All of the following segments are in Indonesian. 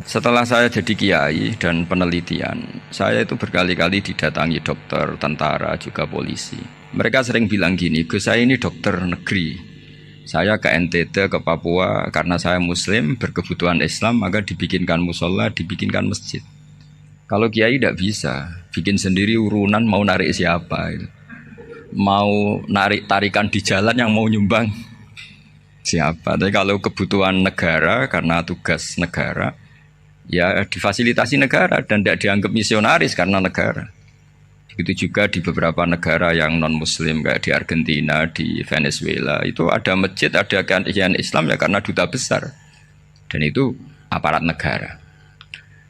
Setelah saya jadi kiai dan penelitian, saya itu berkali-kali didatangi dokter, tentara, juga polisi. Mereka sering bilang gini, Gus saya ini dokter negeri. Saya ke NTT, ke Papua, karena saya muslim, berkebutuhan Islam, maka dibikinkan musola, dibikinkan masjid. Kalau kiai tidak bisa, bikin sendiri urunan mau narik siapa. Mau narik tarikan di jalan yang mau nyumbang siapa. Tapi kalau kebutuhan negara, karena tugas negara, ya difasilitasi negara dan tidak dianggap misionaris karena negara. Begitu juga di beberapa negara yang non muslim kayak di Argentina, di Venezuela itu ada masjid, ada kajian Islam ya karena duta besar dan itu aparat negara.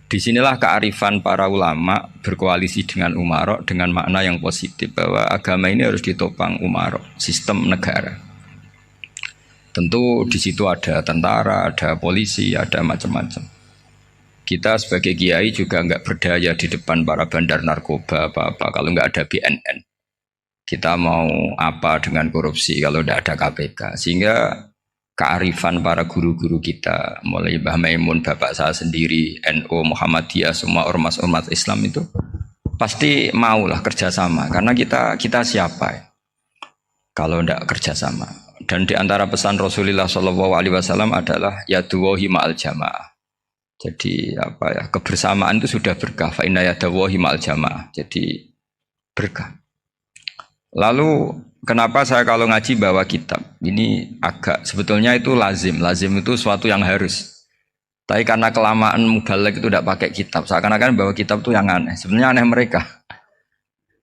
Disinilah kearifan para ulama berkoalisi dengan umarok dengan makna yang positif bahwa agama ini harus ditopang umarok, sistem negara. Tentu di situ ada tentara, ada polisi, ada macam-macam. Kita sebagai kiai juga nggak berdaya di depan para bandar narkoba apa-apa kalau nggak ada BNN. Kita mau apa dengan korupsi kalau nggak ada KPK. Sehingga kearifan para guru-guru kita, mulai Mbah Maimun, bapak saya sendiri, NU, Muhammadiyah, semua ormas-ormas Islam itu pasti maulah kerjasama. Karena kita siapa ya? Kalau nggak kerjasama. Dan di antara pesan Rasulullah SAW adalah yaduwahi ma'al jamaah. Jadi apa ya, kebersamaan itu sudah berkah. Fa inna yadallahi ma'al jamaah. Jadi berkah. Lalu kenapa saya kalau ngaji bawa kitab? Ini agak sebetulnya itu lazim. Lazim itu suatu yang harus. Tapi karena kelamaan mubalek itu tidak pakai kitab. Seakan-akan bawa kitab itu yang aneh. Sebenarnya aneh mereka.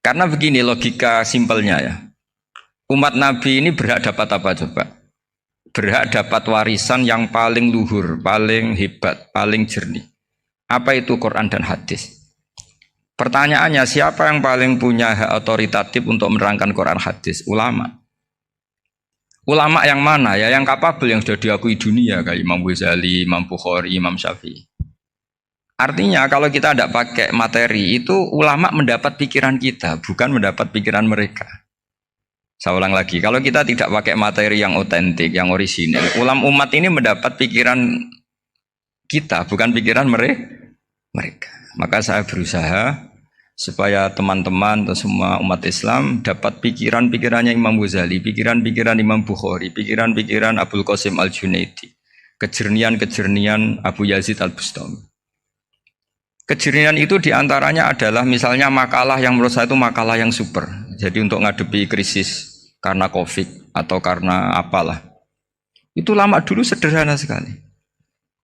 Karena begini logika simpelnya ya. Umat Nabi ini berhak dapat apa coba? Berhak dapat warisan yang paling luhur, paling hebat, paling jernih. Apa itu Quran dan hadis? Pertanyaannya, siapa yang paling punya hak otoritatif untuk menerangkan Quran hadis? Ulama. Ulama yang mana? Ya yang kapabel, yang sudah diakui dunia kayak Imam Ghazali, Imam Bukhari, Imam Syafi'i. Artinya kalau kita tidak pakai materi itu ulama mendapat pikiran kita, bukan mendapat pikiran mereka. Saya ulang lagi, kalau kita tidak pakai materi yang otentik, yang orisinil, umat ini mendapat pikiran kita, bukan pikiran mereka. Maka saya berusaha supaya teman-teman atau semua umat Islam dapat pikiran-pikirannya Imam Ghazali, pikiran-pikiran Imam Bukhari, pikiran-pikiran Abdul Qasim Al-Junaidi, kejernian-kejernian Abu Yazid Al-Bustami. Kejernian itu diantaranya adalah misalnya makalah yang menurut saya itu makalah yang super. Jadi untuk ngadepi krisis karena COVID atau karena apalah. Itu lama dulu sederhana sekali.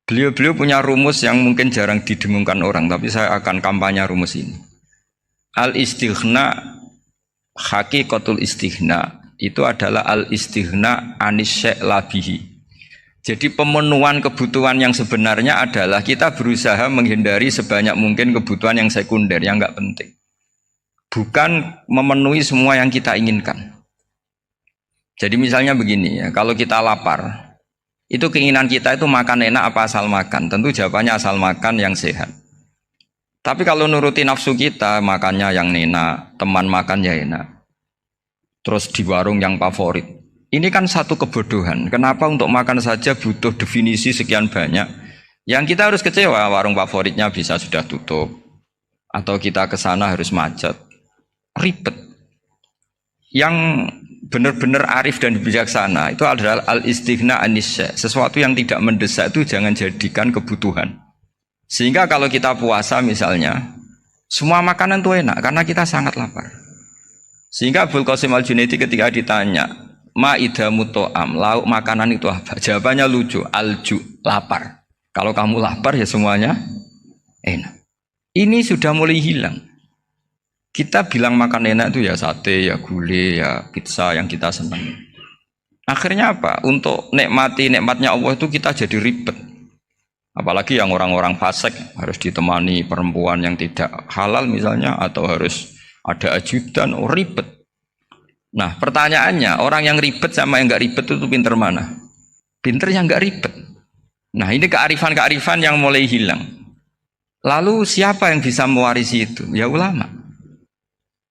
Beliau-beliau punya rumus yang mungkin jarang didengungkan orang, tapi saya akan kampanye rumus ini. Al-istighna haqiqatul istighna itu adalah al-istighna anis syai' labihi. Jadi pemenuhan kebutuhan yang sebenarnya adalah kita berusaha menghindari sebanyak mungkin kebutuhan yang sekunder, yang enggak penting. Bukan memenuhi semua yang kita inginkan. Jadi misalnya begini ya, kalau kita lapar, itu keinginan kita itu makan enak apa asal makan? Tentu jawabannya asal makan yang sehat. Tapi kalau nuruti nafsu kita, makannya yang enak, teman makan ya enak. Terus di warung yang favorit. Ini kan satu kebodohan. Kenapa untuk makan saja butuh definisi sekian banyak? Yang kita harus kecewa, warung favoritnya bisa sudah tutup. Atau kita ke sana harus macet. Ribet. Yang benar-benar arif dan bijaksana itu adalah al-istighna anisya. Sesuatu yang tidak mendesak itu jangan jadikan kebutuhan. Sehingga kalau kita puasa misalnya, semua makanan itu enak karena kita sangat lapar. Sehingga Abdul Qasim Al-Junaidi ketika ditanya, ma'idamu to'am, lauk makanan itu apa? Jawabannya lucu, alju, lapar. Kalau kamu lapar ya semuanya enak. Ini sudah mulai hilang. Kita bilang makan enak itu ya sate, ya gulai, ya pizza yang kita senang. Akhirnya apa? Untuk nikmati nikmatnya Allah itu kita jadi ribet. Apalagi yang orang-orang fasik harus ditemani perempuan yang tidak halal misalnya, atau harus ada ajudan, ribet. Nah pertanyaannya, orang yang ribet sama yang nggak ribet itu pinter mana? Pinter yang nggak ribet. Nah ini kearifan-kearifan yang mulai hilang. Lalu siapa yang bisa mewarisi itu? Ya ulama.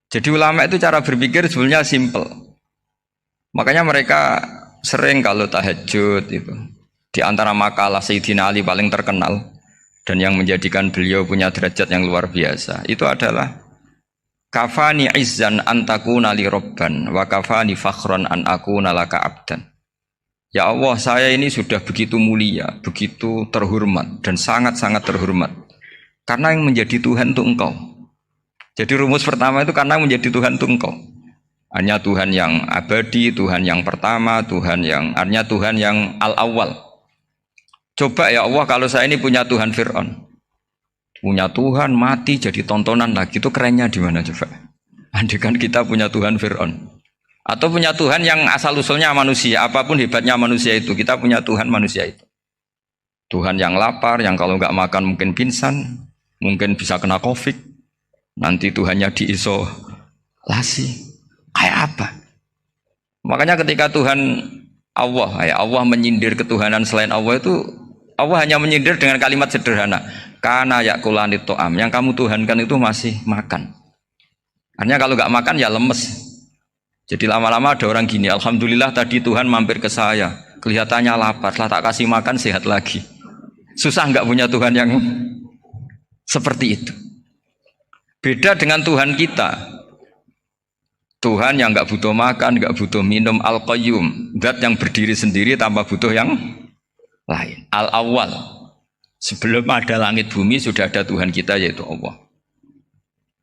Jadi ulama itu cara berpikir sebenarnya simple. Makanya mereka sering kalau tahajud itu. Di antara makalah Sayyidina Ali paling terkenal. dan yang menjadikan beliau punya derajat yang luar biasa itu adalah kafani izzan antakuna li robban wa kafani fakhron an akuna laka abdan. Ya Allah, saya ini sudah begitu mulia, begitu terhormat dan sangat-sangat terhormat karena yang menjadi Tuhan itu Engkau. Jadi rumus pertama itu karena menjadi Tuhan itu Engkau. Hanya Tuhan yang abadi, Tuhan yang pertama, hanya Tuhan yang al-awwal. Coba ya Allah, kalau saya ini punya Tuhan Fir'aun, punya Tuhan mati jadi tontonan lagi, itu kerennya di mana coba? Andai kan kita punya Tuhan Fir'aun, atau punya Tuhan yang asal-usulnya manusia, apapun hebatnya manusia itu, kita punya Tuhan manusia itu. Tuhan yang lapar, yang kalau nggak makan mungkin pingsan, mungkin bisa kena COVID, nanti Tuhannya diisolasi. Kayak apa? Makanya ketika Tuhan Allah menyindir ketuhanan selain Allah itu, Allah hanya menyindir dengan kalimat sederhana, kana yakulanit to'am, yang kamu tuhankan itu masih makan. Artinya kalau nggak makan ya lemes. Jadi lama-lama ada orang gini, alhamdulillah tadi Tuhan mampir ke saya, kelihatannya lapar, setelah tak kasih makan sehat lagi. Susah nggak punya Tuhan yang seperti itu. Beda dengan Tuhan kita. Tuhan yang nggak butuh makan, nggak butuh minum, al-qayyum, zat yang berdiri sendiri tanpa butuh yang lain. Al-awwal, sebelum ada langit bumi sudah ada Tuhan kita yaitu Allah.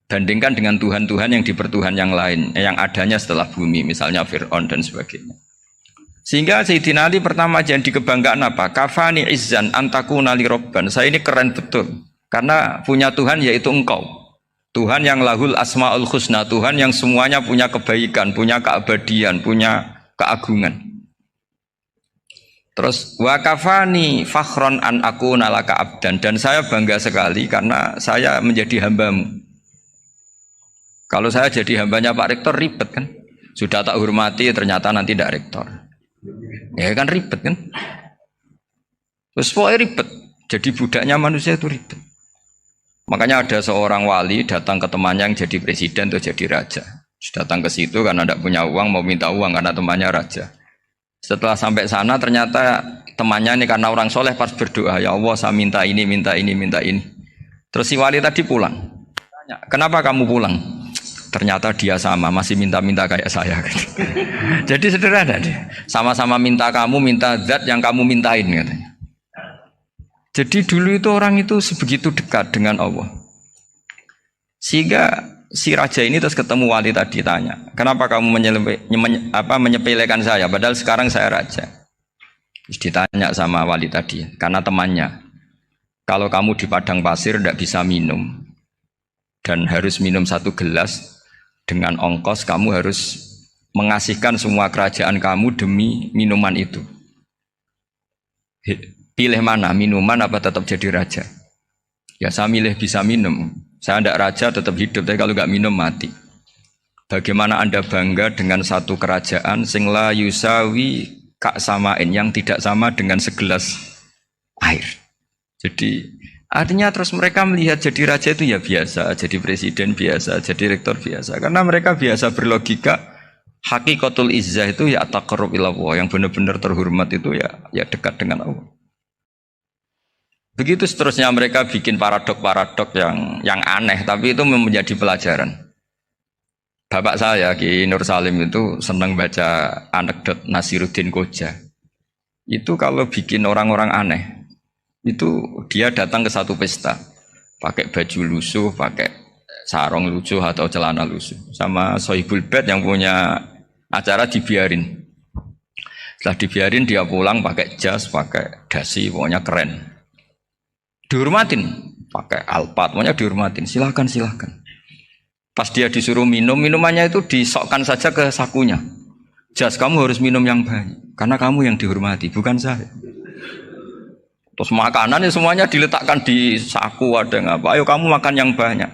Bandingkan dengan Tuhan-Tuhan yang dipertuhan yang lain, yang adanya setelah bumi, misalnya Fir'aun dan sebagainya. Sehingga Sayyidina Ali pertama jadi kebanggaan apa? Kafani izzan antakuna li robban. Saya ini keren betul, karena punya Tuhan yaitu Engkau. Tuhan yang lahul asma'ul husna, Tuhan yang semuanya punya kebaikan, punya keabadian, punya keagungan. Terus wa kafani fakhron an akuna laka abdan, dan saya bangga sekali karena saya menjadi hambamu. Kalau saya jadi hambanya Pak Rektor ribet kan? Sudah tak hormati ternyata nanti tidak rektor. Ya kan ribet kan? Terus pokoknya ribet. Jadi budaknya manusia itu ribet. Makanya ada seorang wali datang ke temannya yang jadi presiden atau jadi raja. Datang ke situ karena tidak punya uang, mau minta uang karena temannya raja. Setelah sampai sana ternyata temannya ini karena orang soleh pas berdoa, ya Allah saya minta ini, minta ini, minta ini. Terus si wali tadi pulang. Tanya, kenapa kamu pulang? Ternyata dia sama, masih minta-minta kayak saya. Jadi sederhana deh. Sama-sama minta kamu, minta zat yang kamu mintain katanya. Jadi dulu itu orang itu sebegitu dekat dengan Allah. Sehingga si raja ini terus ketemu wali tadi tanya, kenapa kamu menyepelekan saya padahal sekarang saya raja? Terus ditanya sama wali tadi, karena temannya, kalau kamu di padang pasir tidak bisa minum dan harus minum 1 gelas, dengan ongkos kamu harus mengasihkan semua kerajaan kamu demi minuman itu. Pilih mana, minuman apa tetap jadi raja? Ya saya milih bisa minum. Saya tidak raja tetap hidup, tapi kalau nggak minum mati. Bagaimana Anda bangga dengan satu kerajaan sing la yusawi kak samain, yang tidak sama dengan segelas air. Jadi artinya terus mereka melihat jadi raja itu ya biasa, jadi presiden biasa, jadi rektor biasa. Karena mereka biasa berlogika, hakikatul izzah itu ya taqarrub ila Allah, yang benar-benar terhormat itu ya dekat dengan Allah. Begitu seterusnya mereka bikin paradok-paradok yang aneh, tapi itu menjadi pelajaran. Bapak saya Ki Nur Salim itu senang baca anekdot Nasiruddin Koja. Itu kalau bikin orang-orang aneh, itu dia datang ke satu pesta, pakai baju lusuh, pakai sarung lusuh atau celana lusuh, sama Sohibul Bait yang punya acara dibiarin. Setelah dibiarin dia pulang pakai jas, pakai dasi, pokoknya keren. Dihormatin, pakai alpat, pokoknya dihormatin, silahkan. Pas dia disuruh minum, minumannya itu disokkan saja ke sakunya. Jas, kamu harus minum yang banyak, karena kamu yang dihormati, bukan saya. Terus makanannya semuanya diletakkan di saku, ada yang apa, ayo kamu makan yang banyak.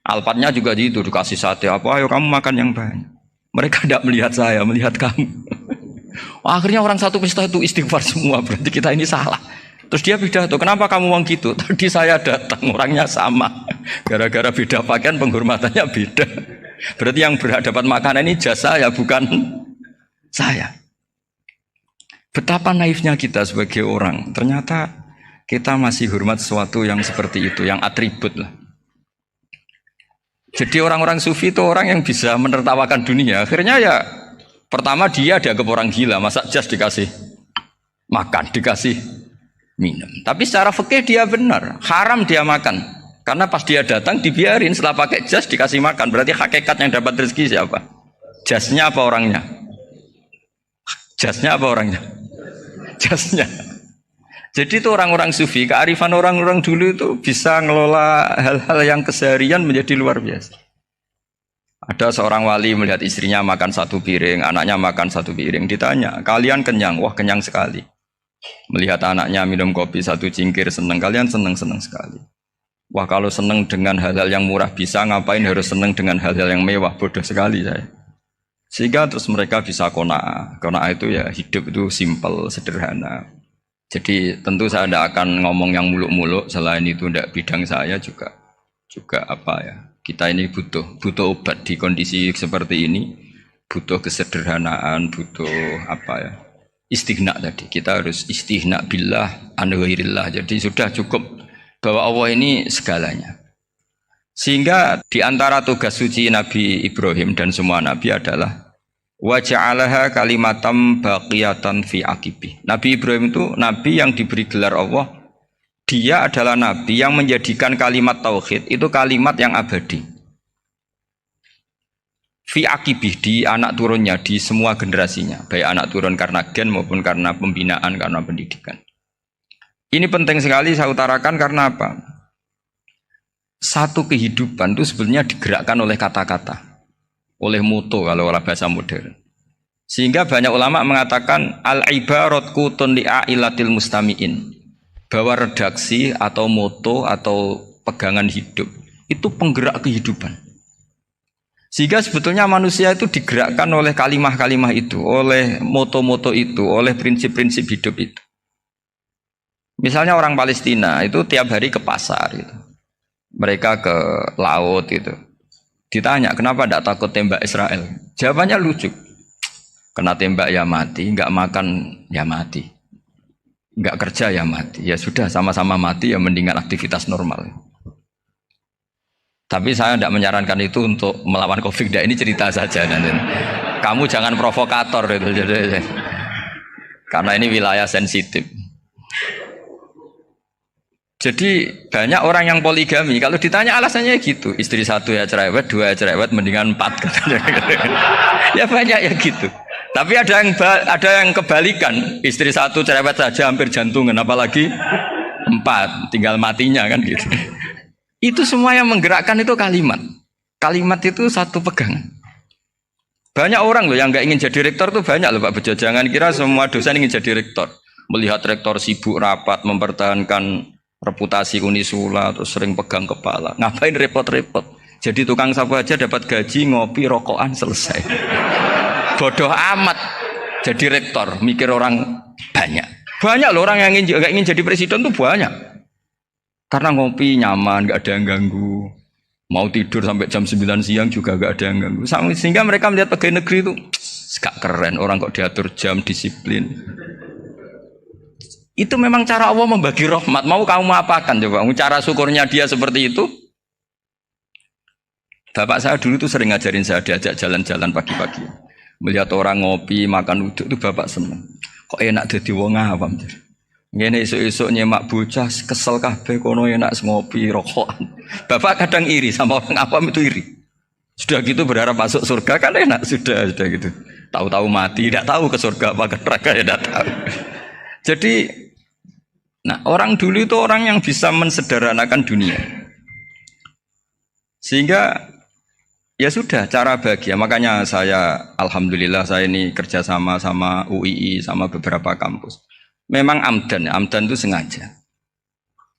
Alpatnya juga gitu, dikasih sate apa, ayo kamu makan yang banyak. Mereka tidak melihat saya, melihat kamu. Akhirnya orang satu pesta itu istighfar semua, berarti kita ini salah. Terus dia pidato, kenapa kamu ngomong gitu? Tadi saya datang, orangnya sama. Gara-gara beda pakaian, penghormatannya beda. Berarti yang berhak dapat makanan ini jasa ya, bukan saya. Betapa naifnya kita sebagai orang. Ternyata Kita masih hormat sesuatu yang seperti itu, yang atribut lah. Jadi orang-orang sufi itu orang yang bisa menertawakan dunia. Akhirnya ya pertama dia dianggap orang gila, masa jas dikasih makan, dikasih minum. Tapi secara fikih dia benar, haram dia makan. Karena pas dia datang dibiarin, setelah pakai jas dikasih makan. Berarti hakikat yang dapat rezeki siapa? Jasnya apa orangnya? Jasnya apa orangnya? Jasnya. Jadi itu orang-orang sufi, kearifan orang-orang dulu itu bisa ngelola hal-hal yang keseharian menjadi luar biasa. Ada seorang wali melihat istrinya makan satu piring, anaknya makan satu piring. Ditanya, kalian kenyang? Wah, kenyang sekali. Melihat anaknya minum kopi satu cingkir, senang. Kalian senang-senang sekali. Wah, kalau senang dengan hal-hal yang murah bisa, ngapain harus senang dengan hal-hal yang mewah? Bodoh sekali saya. Sehingga terus mereka bisa qanaah. Qanaah itu ya hidup itu simpel, sederhana. Jadi tentu saya tidak akan ngomong yang muluk-muluk, selain itu tidak bidang saya juga apa ya. Kita ini butuh obat di kondisi seperti ini, butuh kesederhanaan, butuh apa ya, istighna tadi. Kita harus istighna billah an ghairillah. Jadi sudah cukup bahwa Allah ini segalanya. Sehingga di antara tugas suci Nabi Ibrahim dan semua nabi adalah wa ja'alaha kalimatam baqiyatan fi aqibi. Nabi Ibrahim itu nabi yang diberi gelar Allah. Dia adalah nabi yang menjadikan kalimat tauhid itu kalimat yang abadi. Fi aqibi, di anak turunnya, di semua generasinya, baik anak turun karena gen maupun karena pembinaan, karena pendidikan. Ini penting sekali saya utarakan karena apa? Satu kehidupan itu sebenarnya digerakkan oleh kata-kata. Oleh moto kalau oleh bahasa modern. Sehingga banyak ulama mengatakan al-ibarat qutun li'ailatil mustami'in, bahwa redaksi atau moto atau pegangan hidup itu penggerak kehidupan. Sehingga sebetulnya manusia itu digerakkan oleh kalimah-kalimah itu, oleh moto-moto itu, oleh prinsip-prinsip hidup itu. Misalnya orang Palestina itu tiap hari ke pasar gitu. Mereka ke laut itu. Ditanya, kenapa tidak takut tembak Israel? Jawabannya lucu. Kena tembak ya mati, nggak makan ya mati, nggak kerja ya mati. Ya sudah, sama-sama mati ya mendingan aktivitas normal. Tapi saya tidak menyarankan itu untuk melawan COVID. Ini cerita saja. Kamu jangan provokator itu. Karena ini wilayah sensitif. Jadi banyak orang yang poligami, kalau ditanya alasannya gitu, istri satu ya cerewet, dua ya cerewet, mendingan 4 katanya. Ya banyak ya gitu. Tapi ada yang kebalikan, istri satu cerewet saja hampir jantungan, apalagi 4, tinggal matinya kan gitu. Itu semua yang menggerakkan itu kalimat. Kalimat itu satu pegangan. Banyak orang loh yang nggak ingin jadi rektor tuh banyak loh Pak Bejo. Jangan kira semua dosen ingin jadi rektor. Melihat rektor sibuk rapat, mempertahankan reputasi Unisula, terus sering pegang kepala. Ngapain repot-repot? Jadi tukang sapu aja dapat gaji, ngopi, rokokan, selesai. Bodoh amat jadi rektor, mikir orang banyak. Banyak loh orang yang gak ingin jadi presiden tuh banyak. Karena ngopi nyaman, gak ada yang ganggu. Mau tidur sampai jam 9 siang juga gak ada yang ganggu. Sehingga mereka melihat pegawai negeri itu gak keren, orang kok diatur jam, disiplin. Itu memang cara Allah membagi rahmat. Mau kamu apakan coba? Cara syukurnya dia seperti itu. Bapak saya dulu tuh sering ngajarin saya, diajak jalan-jalan pagi-pagi. Melihat orang ngopi, makan uduk itu bapak seneng. Kok enak jadi wong awam. Ngene esuk-esuk nyemak bocah kesel kabeh kono enak ngopi rokokan. Bapak kadang iri sama orang awam itu iri. Sudah gitu berharap masuk surga kan enak sudah gitu. Tahu-tahu mati, tidak tahu ke surga apa ke neraka ya tidak tahu. Jadi nah, orang dulu itu orang yang bisa mensederhanakan dunia. Sehingga ya sudah cara bahagia. Makanya saya alhamdulillah saya ini kerjasama sama UII sama beberapa kampus. Memang amdan itu sengaja.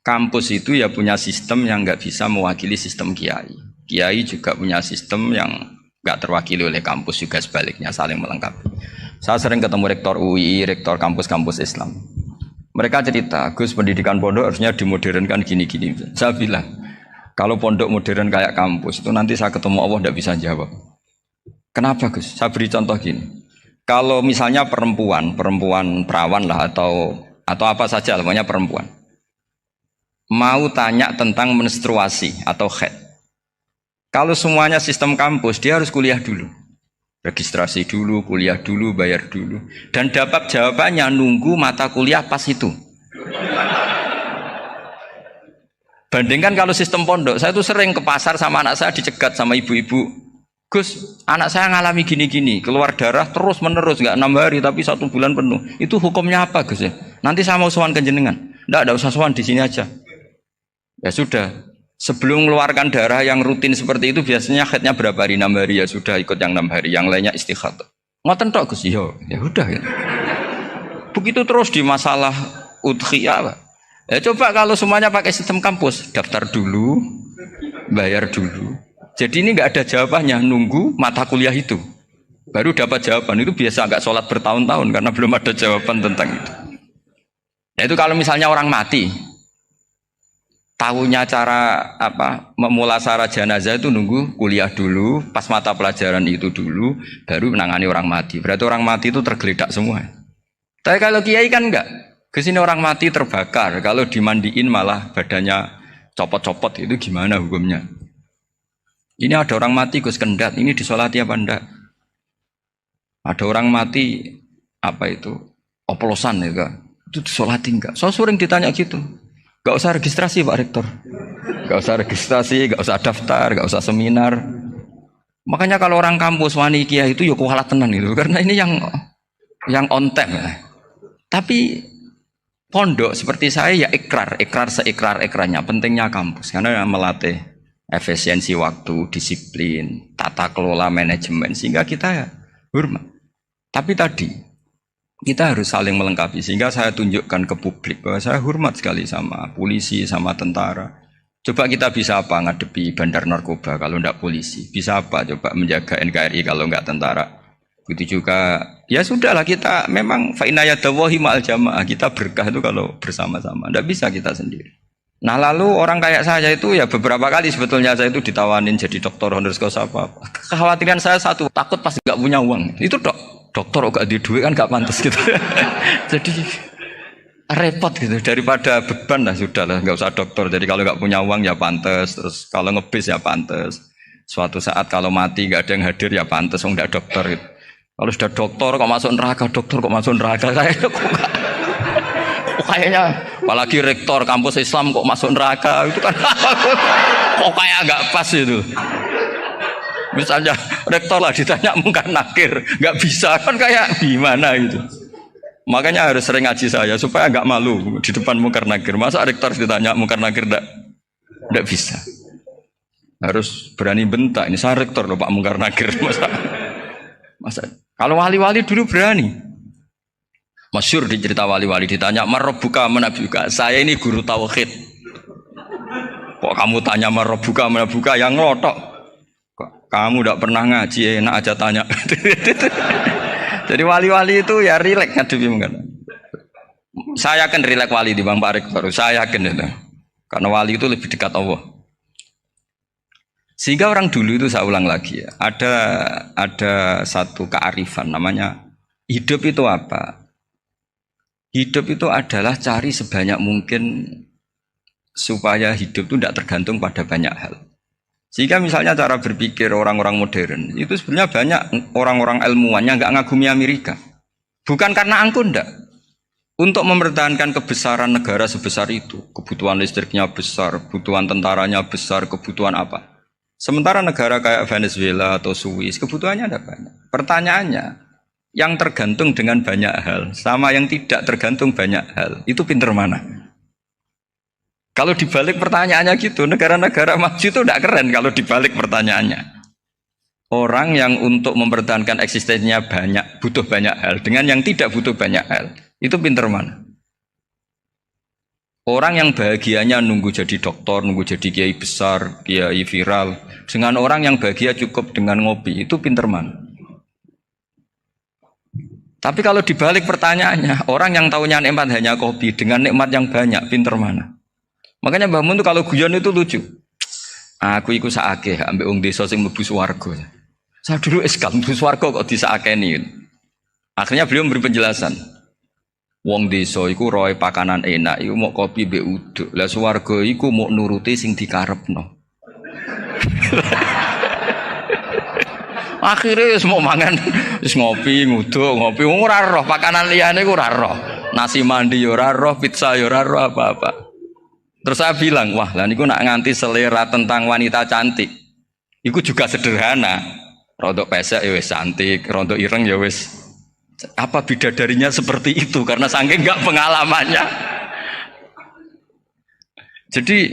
Kampus itu ya punya sistem yang nggak bisa mewakili sistem kiai. Kiai juga punya sistem yang nggak terwakili oleh kampus juga sebaliknya saling melengkapi. Saya sering ketemu rektor UII, rektor kampus-kampus Islam. Mereka cerita, Gus pendidikan pondok harusnya dimodernkan gini-gini. Saya bilang, kalau pondok modern kayak kampus itu nanti saya ketemu Allah tidak bisa jawab. Kenapa Gus? Saya beri contoh gini. Kalau misalnya perempuan perawan lah atau apa saja, namanya perempuan. mau tanya tentang menstruasi atau haid. Kalau semuanya sistem kampus, dia harus kuliah dulu. Registrasi dulu, kuliah dulu, bayar dulu. Dan dapat jawabannya nunggu mata kuliah pas itu. Bandingkan kalau sistem pondok, saya tuh sering ke pasar sama anak saya dicegat sama ibu-ibu. Gus, anak saya ngalami gini-gini, keluar darah terus menerus, nggak 6 hari tapi 1 bulan penuh. Itu hukumnya apa Gus ya? Nanti saya mau sowan ke jenengan. Nggak usah sowan, di sini aja. Ya sudah, sebelum mengeluarkan darah yang rutin seperti itu biasanya haidnya berapa hari? 6 hari, ya sudah ikut yang 6 hari, yang lainnya istighadah. Ngoten tok Gus, ya udah ya. Begitu terus di masalah udhiyah. Ya coba kalau semuanya pakai sistem kampus, daftar dulu, bayar dulu. Jadi ini nggak ada jawabannya, nunggu mata kuliah itu. Baru dapat jawaban, itu biasa nggak sholat bertahun-tahun karena belum ada jawaban tentang itu. Nah itu kalau misalnya orang mati, tahunya cara memulasara jenazah itu nunggu kuliah dulu, pas mata pelajaran itu dulu, baru menangani orang mati. Berarti orang mati itu tergeledak semua. Tapi kalau kiai kan enggak. Kesini orang mati terbakar, kalau dimandiin malah badannya copot-copot, itu gimana hukumnya? Ini ada orang mati Gus Kendat, ini disolati apa enggak? Ada orang mati oplosan ya kan? Itu disolati enggak? So sering ditanya gitu. Gak usah registrasi Pak Rektor, gak usah registrasi, gak usah daftar, gak usah seminar. Makanya kalau orang kampus wani kiai itu ya kualat tenan itu, karena ini yang on time ya. Tapi pondok seperti saya ya ikrar seikrar-ikrarnya pentingnya kampus karena melatih efisiensi waktu, disiplin, tata kelola manajemen sehingga kita ya hormat. Tapi tadi kita harus saling melengkapi sehingga saya tunjukkan ke publik bahwa saya hormat sekali sama polisi, sama tentara. Coba kita bisa apa ngadepi bandar narkoba kalau enggak polisi? Bisa apa coba menjaga NKRI kalau enggak tentara? Begitu juga ya sudahlah kita memang fa inna yadallahi ma'al jamaah, kita berkah itu kalau bersama-sama. Enggak bisa kita sendiri. Nah lalu orang kayak saya itu ya beberapa kali sebetulnya saya itu ditawanin jadi dokter honoris causa apa. Kekhawatiran saya satu, takut pasti enggak punya uang. Itu dokter kok enggak di duit kan enggak pantas gitu. Jadi repot gitu, daripada beban lah sudahlah enggak usah dokter. Jadi kalau enggak punya uang ya pantas, terus kalau ngebis ya pantas. Suatu saat kalau mati enggak ada yang hadir ya pantas, enggak dokter gitu. Kalau sudah dokter kok masuk neraka, kayaknya apalagi rektor kampus Islam kok masuk neraka itu kan kok kayak nggak pas itu. Misalnya rektor lah ditanya mungkar nakir, nggak bisa kan kayak gimana gitu. Makanya harus sering ngaji saya supaya nggak malu di depan mungkar nakir. Masa rektor ditanya mungkar nakir nggak bisa. Harus berani bentak. Ini saya rektor loh Pak mungkar nakir masa. Kalau wali-wali dulu berani. Masyhur di cerita wali-wali ditanya marabbuka manabuka. Saya ini guru tauhid. Kok kamu tanya marabbuka manabuka yang ngelotok? Kok kamu tidak pernah ngaji enak aja tanya. Jadi wali-wali itu ya rileks ngadepi mungkin. Saya yakin rileks wali di Bang Pak Rektor. Saya yakin itu. Karena wali itu lebih dekat Allah. Sehingga orang dulu itu saya ulang lagi ya, ada satu kearifan namanya hidup itu apa? Hidup itu adalah cari sebanyak mungkin supaya hidup itu tidak tergantung pada banyak hal. Sehingga misalnya cara berpikir orang-orang modern itu sebenarnya banyak orang-orang ilmuwannya nggak ngagumi Amerika. Bukan karena angkuh ndak. Untuk mempertahankan kebesaran negara sebesar itu, kebutuhan listriknya besar, kebutuhan tentaranya besar, kebutuhan apa? Sementara negara kayak Venezuela atau Swiss kebutuhannya ada banyak. Pertanyaannya, yang tergantung dengan banyak hal sama yang tidak tergantung banyak hal, itu pinter mana? Kalau dibalik pertanyaannya gitu, negara-negara maju itu tidak keren kalau dibalik pertanyaannya. Orang yang untuk mempertahankan eksistensinya banyak, butuh banyak hal, dengan yang tidak butuh banyak hal, itu pinter mana? Orang yang bahagianya nunggu jadi dokter, nunggu jadi kiai besar, kiai viral, dengan orang yang bahagia cukup dengan ngopi, itu pinter mana? Tapi kalau dibalik pertanyaannya, orang yang tahunya nikmat hanya kopi, dengan nikmat yang banyak, pinter mana? Makanya Mbah Mun itu kalau guyon itu lucu. Aku ikut saake, ambek wong desa sing mlebu swarga. Saya dulu eskal mlebu swarga kok disakeni. Akhirnya beliau memberi penjelasan. Wong desa iku roe pakanan enak, iku mau kopi mbek uduk. Lah swarga iku mau nuruti sing dikarepno. Akhirnya wis mau mangan, wis ngopi, nguduk, ngopi ora roh pakanan liyane iku ora roh. Nasi mandi ya ora roh, pizza ya ora roh apa-apa. Terus saya bilang, wah lah niku nak nganti selera tentang wanita cantik. Iku juga sederhana. Rontok pesek ya wis cantik, rontok ireng ya wis. Apa bidadarinya seperti itu karena saking enggak pengalamannya. Jadi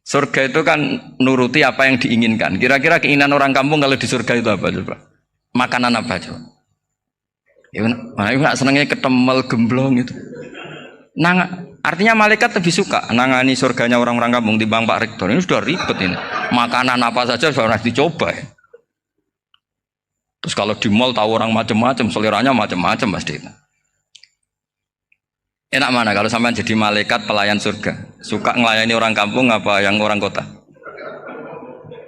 surga itu kan nuruti apa yang diinginkan. Kira-kira keinginan orang kampung kalau di surga itu apa coba? Makanan apa coba? Ya, nah, senengnya ketemel gemblong itu. Artinya malaikat lebih suka nangani surganya orang-orang kampung di Bang Pak Rektor. Ini sudah ribet ini. Makanan apa saja sudah dicoba ya. Terus kalau di mall tahu orang macam-macam, seleranya macam-macam pasti. Enak mana kalau sampai jadi malaikat pelayan surga? Suka ngelayani orang kampung apa yang orang kota?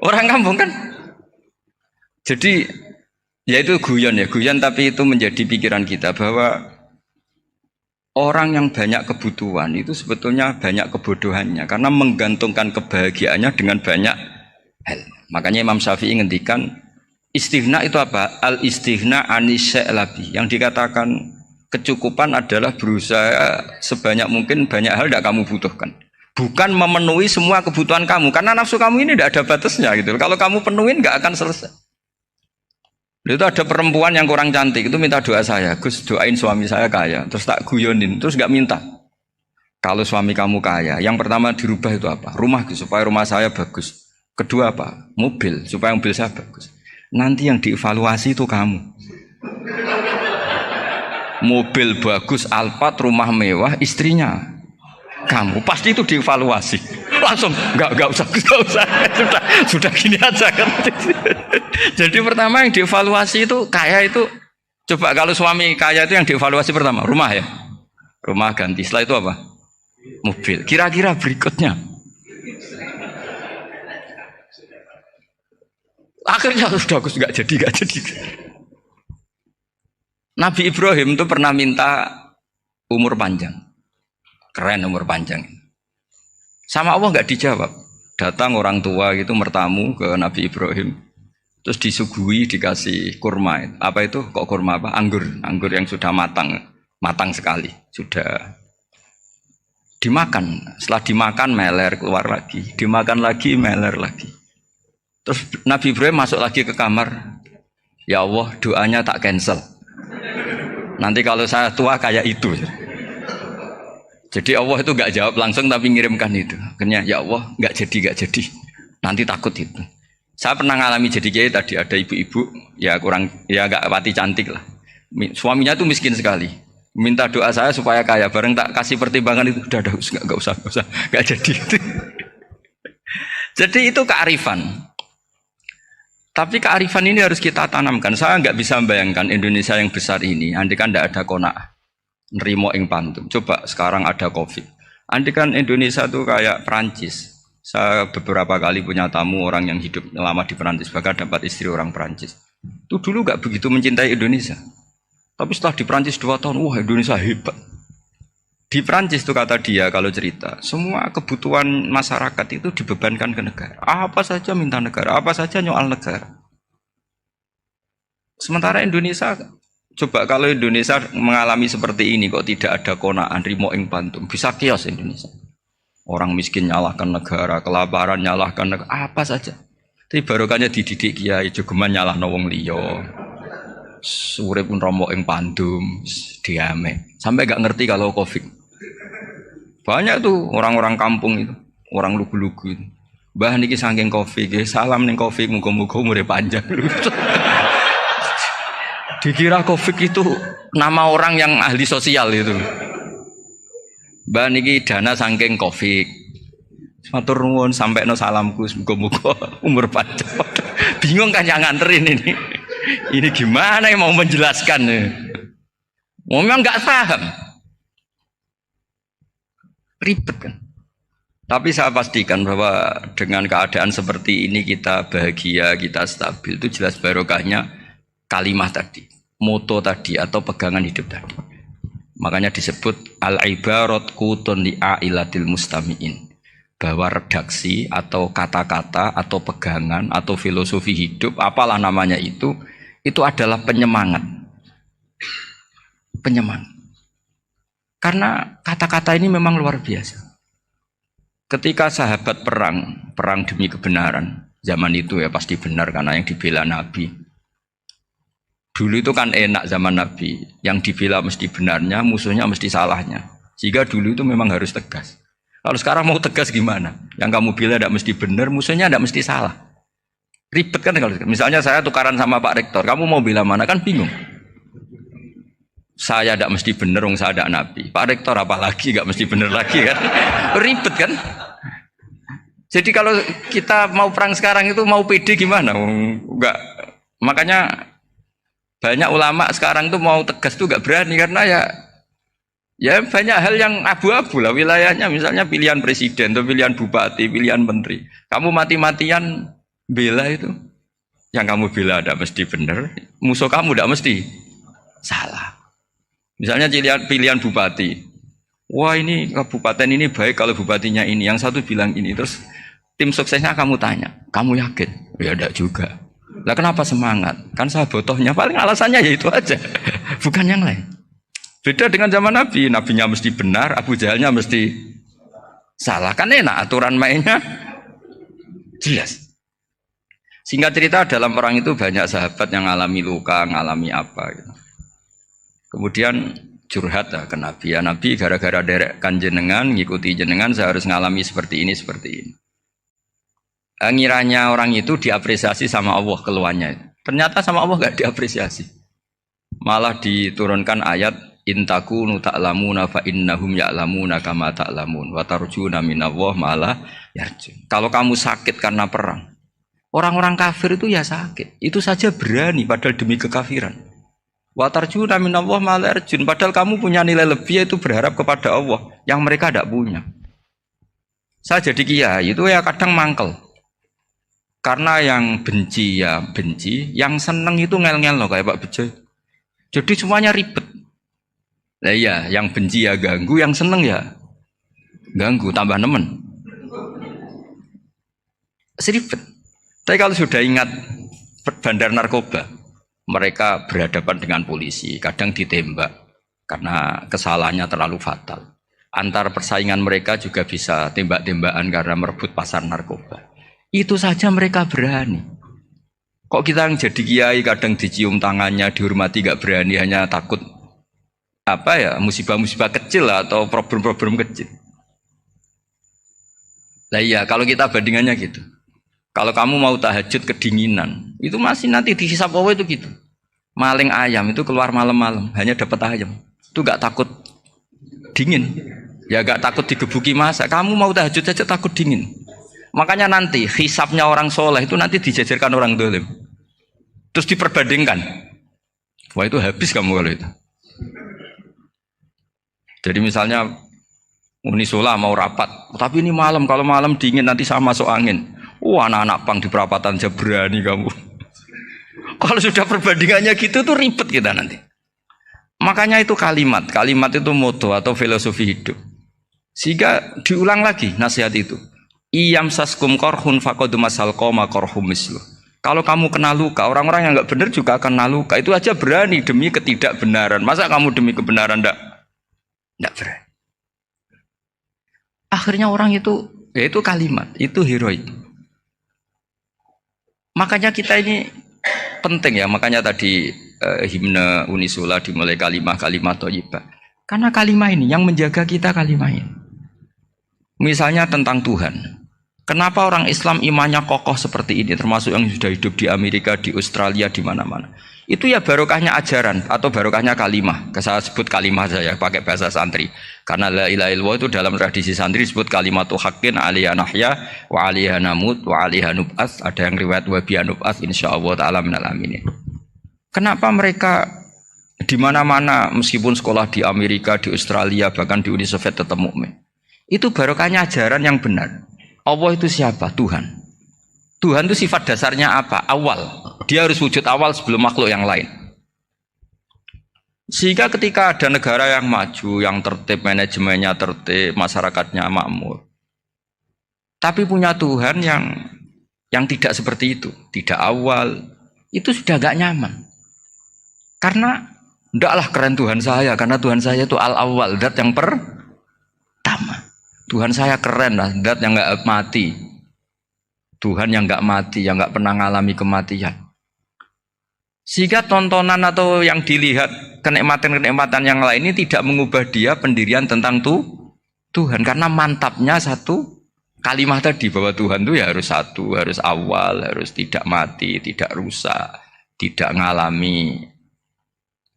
Orang kampung kan? Jadi ya itu guyon ya, guyon tapi itu menjadi pikiran kita bahwa orang yang banyak kebutuhan itu sebetulnya banyak kebodohannya karena menggantungkan kebahagiaannya dengan banyak hal. Makanya Imam Syafi'i ngendikan istighna itu apa? Al-istighna anisya'i. Yang dikatakan kecukupan adalah berusaha sebanyak mungkin banyak hal tidak kamu butuhkan. Bukan memenuhi semua kebutuhan kamu. Karena nafsu kamu ini tidak ada batasnya gitu. Kalau kamu penuhin nggak akan selesai. Itu ada perempuan yang kurang cantik itu minta doa saya. Gus doain suami saya kaya. Terus tak guyonin. Terus nggak minta. Kalau suami kamu kaya, yang pertama dirubah itu apa? Rumah supaya rumah saya bagus. Kedua apa? Mobil supaya mobil saya bagus. Nanti yang dievaluasi itu kamu. Mobil bagus, Alphard, rumah mewah, istrinya kamu. Pasti itu dievaluasi. Langsung enggak usah. Sudah gini aja kan. Jadi pertama yang dievaluasi itu kaya itu. Coba kalau suami kaya itu yang dievaluasi pertama rumah ya. Rumah ganti. Setelah itu apa? Mobil. Kira-kira berikutnya. Akhirnya sudah aku nggak jadi. Nabi Ibrahim itu pernah minta umur panjang, keren umur panjang. Sama Allah nggak dijawab. Datang orang tua gitu mertamu ke Nabi Ibrahim, terus disuguhi dikasih kurma. Apa itu? Kok kurma apa? Anggur yang sudah matang sekali, sudah dimakan. Setelah dimakan meler keluar lagi, dimakan lagi meler lagi. Terus Nabi Ibrahim masuk lagi ke kamar. Ya Allah, doanya tak cancel. Nanti kalau saya tua kayak itu. Jadi Allah itu gak jawab langsung tapi ngirimkan itu. Akhirnya ya Allah gak jadi. Nanti takut itu. Saya pernah ngalami jadi kiai tadi ada ibu-ibu ya gak pati cantik lah. Suaminya tuh miskin sekali. Minta doa saya supaya kaya. Bareng tak kasih pertimbangan itu udah gak usah gak jadi. Jadi itu kearifan. Tapi kearifan ini harus kita tanamkan. Saya nggak bisa membayangkan Indonesia yang besar ini. Andai kan tidak ada qanaah, nerimo ing pantum. Coba sekarang ada COVID. Andai kan Indonesia itu kayak Perancis. Saya beberapa kali punya tamu orang yang hidup lama di Perancis, bahkan dapat istri orang Perancis. Itu dulu nggak begitu mencintai Indonesia. Tapi setelah di Perancis 2 tahun, wah Indonesia hebat. Di Perancis itu kata dia kalau cerita, semua kebutuhan masyarakat itu dibebankan ke negara. Apa saja minta negara, apa saja nyoal negara. Sementara Indonesia, coba kalau Indonesia mengalami seperti ini kok tidak ada qanaah rimo ing pantum, bisa kios Indonesia. Orang miskin nyalahkan negara, kelaparan nyalahkan negara, apa saja. Tapi barokahnya dididik kiai jogeman nyalahno wong liya. Urip pun romo ing pandum, diame. Sampai gak ngerti kalau Covid. Banyak tuh orang-orang kampung itu, orang lugu-lugu itu. Mbah niki saking Covid, salam ning Covid, muga-muga umure panjang. Dikira Covid itu nama orang yang ahli sosial itu. Mbah niki dana saking Covid. Matur nuwun sampekno salamku, muga-muga umur panjang. Bingung kan yang nganterin ini. Ini gimana yang mau menjelaskan? Memang nggak paham. Ribet kan. Tapi saya pastikan bahwa dengan keadaan seperti ini kita bahagia, kita stabil, itu jelas barokahnya kalimah tadi, moto tadi atau pegangan hidup tadi. Makanya disebut al-ibarat kutun li'ailatil mustami'in. Bahwa redaksi atau kata-kata atau pegangan atau filosofi hidup, apalah namanya itu adalah penyemangat. Penyemangat. Karena kata-kata ini memang luar biasa. Ketika sahabat perang demi kebenaran, zaman itu ya pasti benar karena yang dibela Nabi. Dulu itu kan enak zaman Nabi, yang dibela mesti benarnya, musuhnya mesti salahnya. Sehingga dulu itu memang harus tegas. Kalau sekarang mau tegas gimana? Yang kamu bela tidak mesti benar, musuhnya tidak mesti salah. Ribet kan kalau misalnya saya tukaran sama Pak Rektor, kamu mau bela mana kan bingung. Saya tidak mesti benar, saya tidak Nabi. Pak Rektor apalagi nggak mesti benar lagi kan? Ribet kan? Jadi kalau kita mau perang sekarang itu mau pede gimana? Enggak. Makanya banyak ulama sekarang tuh mau tegas tuh nggak berani karena ya banyak hal yang abu-abu lah wilayahnya. Misalnya pilihan presiden atau pilihan bupati, pilihan menteri. Kamu mati-matian bela itu, yang kamu bela tidak mesti benar, musuh kamu tidak mesti salah. Misalnya pilihan bupati, wah ini kabupaten ini baik kalau bupatinya ini, yang satu bilang ini, terus tim suksesnya kamu tanya, kamu yakin? Ya tidak juga. Lah kenapa semangat? Kan saya botohnya, paling alasannya ya itu aja, bukan yang lain. Beda dengan zaman Nabi, nabinya mesti benar, Abu Jahalnya mesti salah, kan enak aturan mainnya jelas. Singkat cerita dalam perang itu banyak sahabat yang ngalami luka, ngalami apa gitu. Kemudian curhat ke Nabi, ya Nabi gara-gara derekkan jenengan, ngikuti jenengan saya harus ngalami seperti ini, seperti ini. Ngiranya orang itu diapresiasi sama Allah keluarnya. Ternyata sama Allah gak diapresiasi. Malah diturunkan ayat intakunu ta'lamuna fa innahum ya'lamuna kama ta'lamun wa tarjuna minallah malah yarjun. Kalau kamu sakit karena perang, orang-orang kafir itu ya sakit. Itu saja berani padahal demi kekafiran. Wa tarjuna minallah ma la yarjun, padahal kamu punya nilai lebih yaitu berharap kepada Allah yang mereka tidak punya. Saya jadi kiai itu ya kadang mangkel. Karena yang benci ya benci, yang seneng itu ngel-ngel loh kayak Pak Bejo. Jadi semuanya ribet. Lah iya, yang benci ya ganggu, yang seneng ya ganggu, tambah nemen. Seribet. Tapi kalau sudah ingat bandar narkoba, mereka berhadapan dengan polisi, kadang ditembak karena kesalahannya terlalu fatal. Antar persaingan mereka juga bisa tembak-tembakan karena merebut pasar narkoba. Itu saja mereka berani. Kok kita yang jadi kiai kadang dicium tangannya, dihormati gak berani, hanya takut apa ya, musibah-musibah kecil atau problem-problem kecil. Lah iya, kalau kita bandingannya gitu. Kalau kamu mau tahajud kedinginan, itu masih nanti dihisab Allah itu gitu. Maling ayam itu keluar malam-malam, hanya dapat ayam. Itu gak takut dingin. Ya gak takut digebuki masa. Kamu mau tahajud saja takut dingin. Makanya nanti hisabnya orang soleh itu nanti dijajarkan orang dolim. Terus diperbandingkan. Wah itu habis kamu kalau itu. Jadi misalnya Unisola mau rapat, tapi ini malam, kalau malam dingin nanti sama masuk angin. Anak-anak pang di perapatan aja berani kamu. Kalau sudah perbandingannya gitu tuh ribet kita nanti. Makanya itu kalimat itu moto atau filosofi hidup. Sehingga diulang lagi nasihat itu. Iyam saskum korhun fakodu masal koma korhum mislu. Kalau kamu kena luka, orang-orang yang nggak benar juga akan kena luka. Itu aja berani demi ketidakbenaran. Masa kamu demi kebenaran nggak berani? Akhirnya orang itu, ya itu kalimat, itu heroik. Makanya kita ini penting ya, makanya tadi himne Unisula dimulai kalimat thayyibah. Karena kalimat ini yang menjaga kita kalimat ini. Misalnya tentang Tuhan. Kenapa orang Islam imannya kokoh seperti ini, termasuk yang sudah hidup di Amerika, di Australia, di mana-mana. Itu ya barokahnya ajaran atau barokahnya kalimah. Saya sebut kalimah saya pakai bahasa santri. Karena la ilaha illallah itu dalam tradisi santri disebut kalimatu haqqin alaiha nahya wa alaiha namut wa alaiha nub'ats. Ada yang riwayat wa biha nub'ats insyaallah taala minal aminin. Kenapa mereka di mana-mana meskipun sekolah di Amerika, di Australia, bahkan di Uni Soviet tetap mukmin? Itu barokahnya ajaran yang benar. Allah itu siapa? Tuhan. Tuhan itu sifat dasarnya apa? Awal. Dia harus wujud awal sebelum makhluk yang lain. Sehingga ketika ada negara yang maju, yang tertib, manajemennya tertib, masyarakatnya makmur, tapi punya Tuhan yang tidak seperti itu, tidak awal, itu sudah gak nyaman. Karena ndaklah keren Tuhan saya, karena Tuhan saya itu al-awwal, zat yang pertama. Tuhan saya keren lah, zat yang gak mati. Tuhan yang gak mati, yang gak pernah mengalami kematian. Sehingga tontonan atau yang dilihat kenikmatan-kenikmatan yang lain ini tidak mengubah dia pendirian tentang Tuhan. Karena mantapnya satu kalimat tadi bahwa Tuhan itu ya harus satu, harus awal, harus tidak mati, tidak rusak, tidak mengalami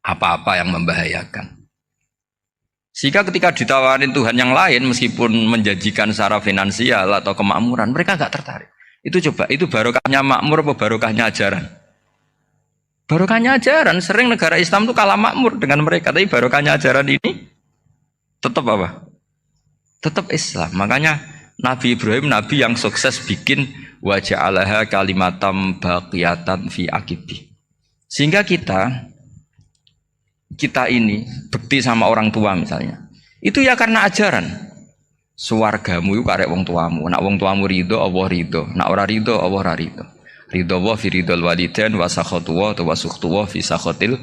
apa-apa yang membahayakan. Sehingga ketika ditawarin Tuhan yang lain meskipun menjanjikan secara finansial atau kemakmuran, mereka gak tertarik. Itu coba, itu barokahnya makmur apa barokahnya ajaran? Barokahnya ajaran, sering negara Islam itu kalah makmur dengan mereka, tapi barokahnya ajaran ini tetap apa? Tetap Islam. Makanya Nabi Ibrahim, Nabi yang sukses bikin waja'alaha kalimatam baqiyatan fi aqibi. Sehingga kita ini bekti sama orang tua misalnya, itu ya karena ajaran. Suwargamu itu karek wong tuamu. Nak wong tuamu ridho, Allah ridho. Nak ora ridho, Allah ora ridho. Ridho wa fi ridhol walidain wa sakhatu wa sukhtu wa fi sakhatil.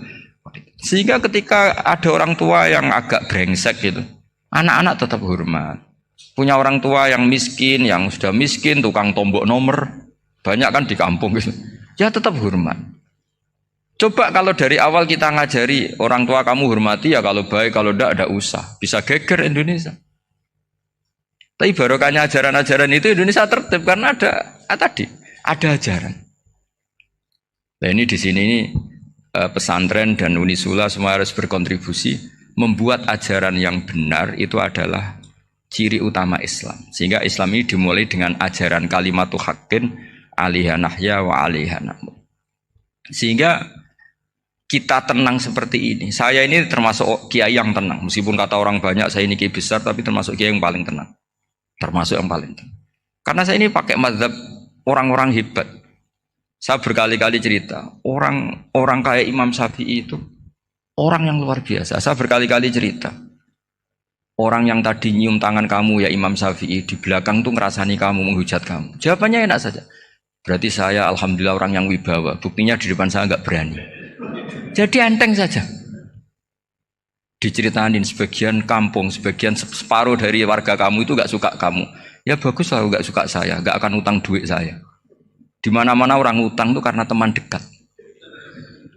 Sehingga ketika ada orang tua yang agak brengsek gitu, anak-anak tetap hormat. Punya orang tua yang miskin, yang sudah miskin, tukang tombok nomor, banyak kan di kampung gitu. Ya tetap hormat. Coba kalau dari awal kita ngajari orang tua kamu hormati ya kalau baik, kalau tidak usah. Bisa geger Indonesia. Tapi barokahnya ajaran-ajaran itu Indonesia tertib karena ada ajaran. Nah ini di sini pesantren dan Unisula semua harus berkontribusi membuat ajaran yang benar itu adalah ciri utama Islam. Sehingga Islam ini dimulai dengan ajaran kalimatu haqqin alaiha nahya wa alaiha namut. Sehingga kita tenang seperti ini. Saya ini termasuk kiai yang tenang. Meskipun kata orang banyak saya ini kiai besar, tapi termasuk kiai yang paling tenang. Termasuk yang paling tenang. Karena saya ini pakai mazhab orang-orang hebat. Saya berkali-kali cerita, orang kayak Imam Syafi'i itu orang yang luar biasa. Saya berkali-kali cerita, orang yang tadi nyium tangan kamu ya Imam Syafi'i, di belakang tuh ngerasani kamu, menghujat kamu. Jawabannya enak saja. Berarti saya alhamdulillah orang yang wibawa. Buktinya di depan saya nggak berani. Jadi enteng saja. Diceritain sebagian kampung, sebagian separuh dari warga kamu itu nggak suka kamu. Ya bagus lah nggak suka saya, nggak akan utang duit saya. Di mana-mana orang utang itu karena teman dekat.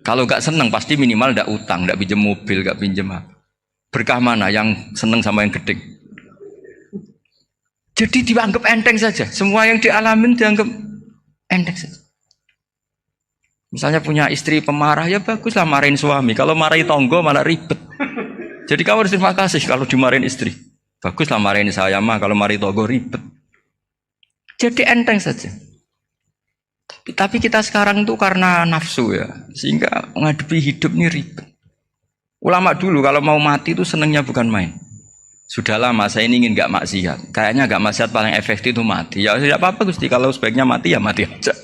Kalau nggak seneng pasti minimal nggak utang, nggak pinjam mobil, nggak pinjam apa. Berkah mana yang seneng sama yang gede? Jadi dianggap enteng saja. Semua yang dialamin dianggap enteng saja. Misalnya punya istri pemarah, ya baguslah marahin suami. Kalau marahin tonggo malah ribet. Jadi kamu harus terima kasih kalau dimarahin istri. Baguslah marahin saya mah, kalau marahin tonggo ribet. Jadi enteng saja. Tapi kita sekarang tuh karena nafsu ya, sehingga menghadapi hidup ini ribet. Ulama dulu kalau mau mati itu senengnya bukan main. Sudah lama saya ini ingin gak maksiat. Kayaknya gak maksiat paling efektif itu mati. Ya tidak apa-apa Gusti, kalau sebaiknya mati ya mati aja.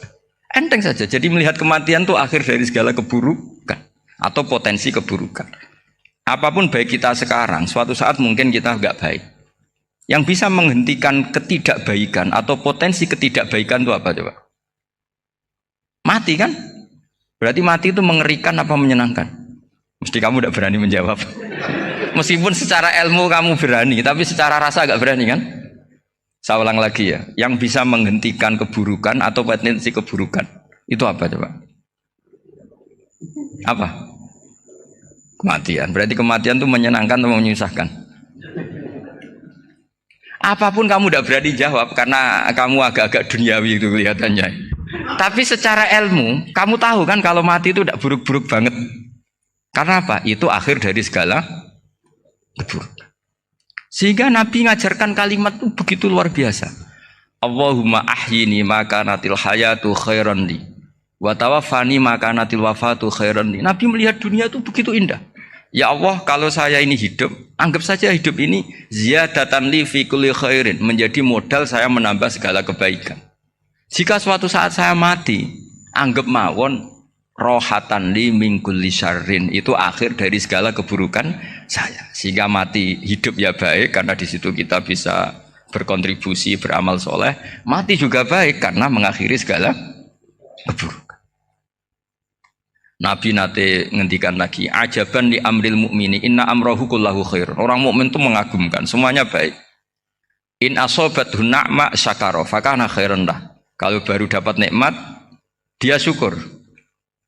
Enteng saja. Jadi melihat kematian itu akhir dari segala keburukan atau potensi keburukan. Apapun baik kita sekarang, suatu saat mungkin kita gak baik. Yang bisa menghentikan ketidakbaikan atau potensi ketidakbaikan itu apa coba? Mati kan? Berarti mati itu mengerikan apa menyenangkan? Mesti kamu tidak berani menjawab. Meskipun secara ilmu kamu berani, tapi secara rasa agak berani kan? Saya ulang lagi ya. Yang bisa menghentikan keburukan atau potensi keburukan itu apa coba? Apa? Kematian. Berarti kematian itu menyenangkan atau menyusahkan? Apapun kamu tidak berani jawab karena kamu agak-agak duniawi itu kelihatannya. Tapi secara ilmu, kamu tahu kan kalau mati itu tidak buruk-buruk banget. Karena apa? Itu akhir dari segala keburukan. Sehingga Nabi ngajarkan kalimat itu begitu luar biasa. Allahumma ahyini maka natil hayatu khairan li wa tawaffani maka natil wafatu khairan li. Nabi melihat dunia itu begitu indah. Ya Allah, kalau saya ini hidup, anggap saja hidup ini ziyadatan li fi kulli khairin, menjadi modal saya menambah segala kebaikan. Jika suatu saat saya mati, anggap mawon rohatan li min kulli syarrin, itu akhir dari segala keburukan saya. Sehingga mati hidup ya baik karena di situ kita bisa berkontribusi beramal soleh. Mati juga baik karena mengakhiri segala keburukan. Nabi nate ngendikan lagi, ajaban li amril mukmini inna amrahu kullahu khair. Orang mukmin itu mengagumkan, semuanya baik. In asobathu na'ma syakara fakana khairan lah. Kalau baru dapat nikmat, dia syukur,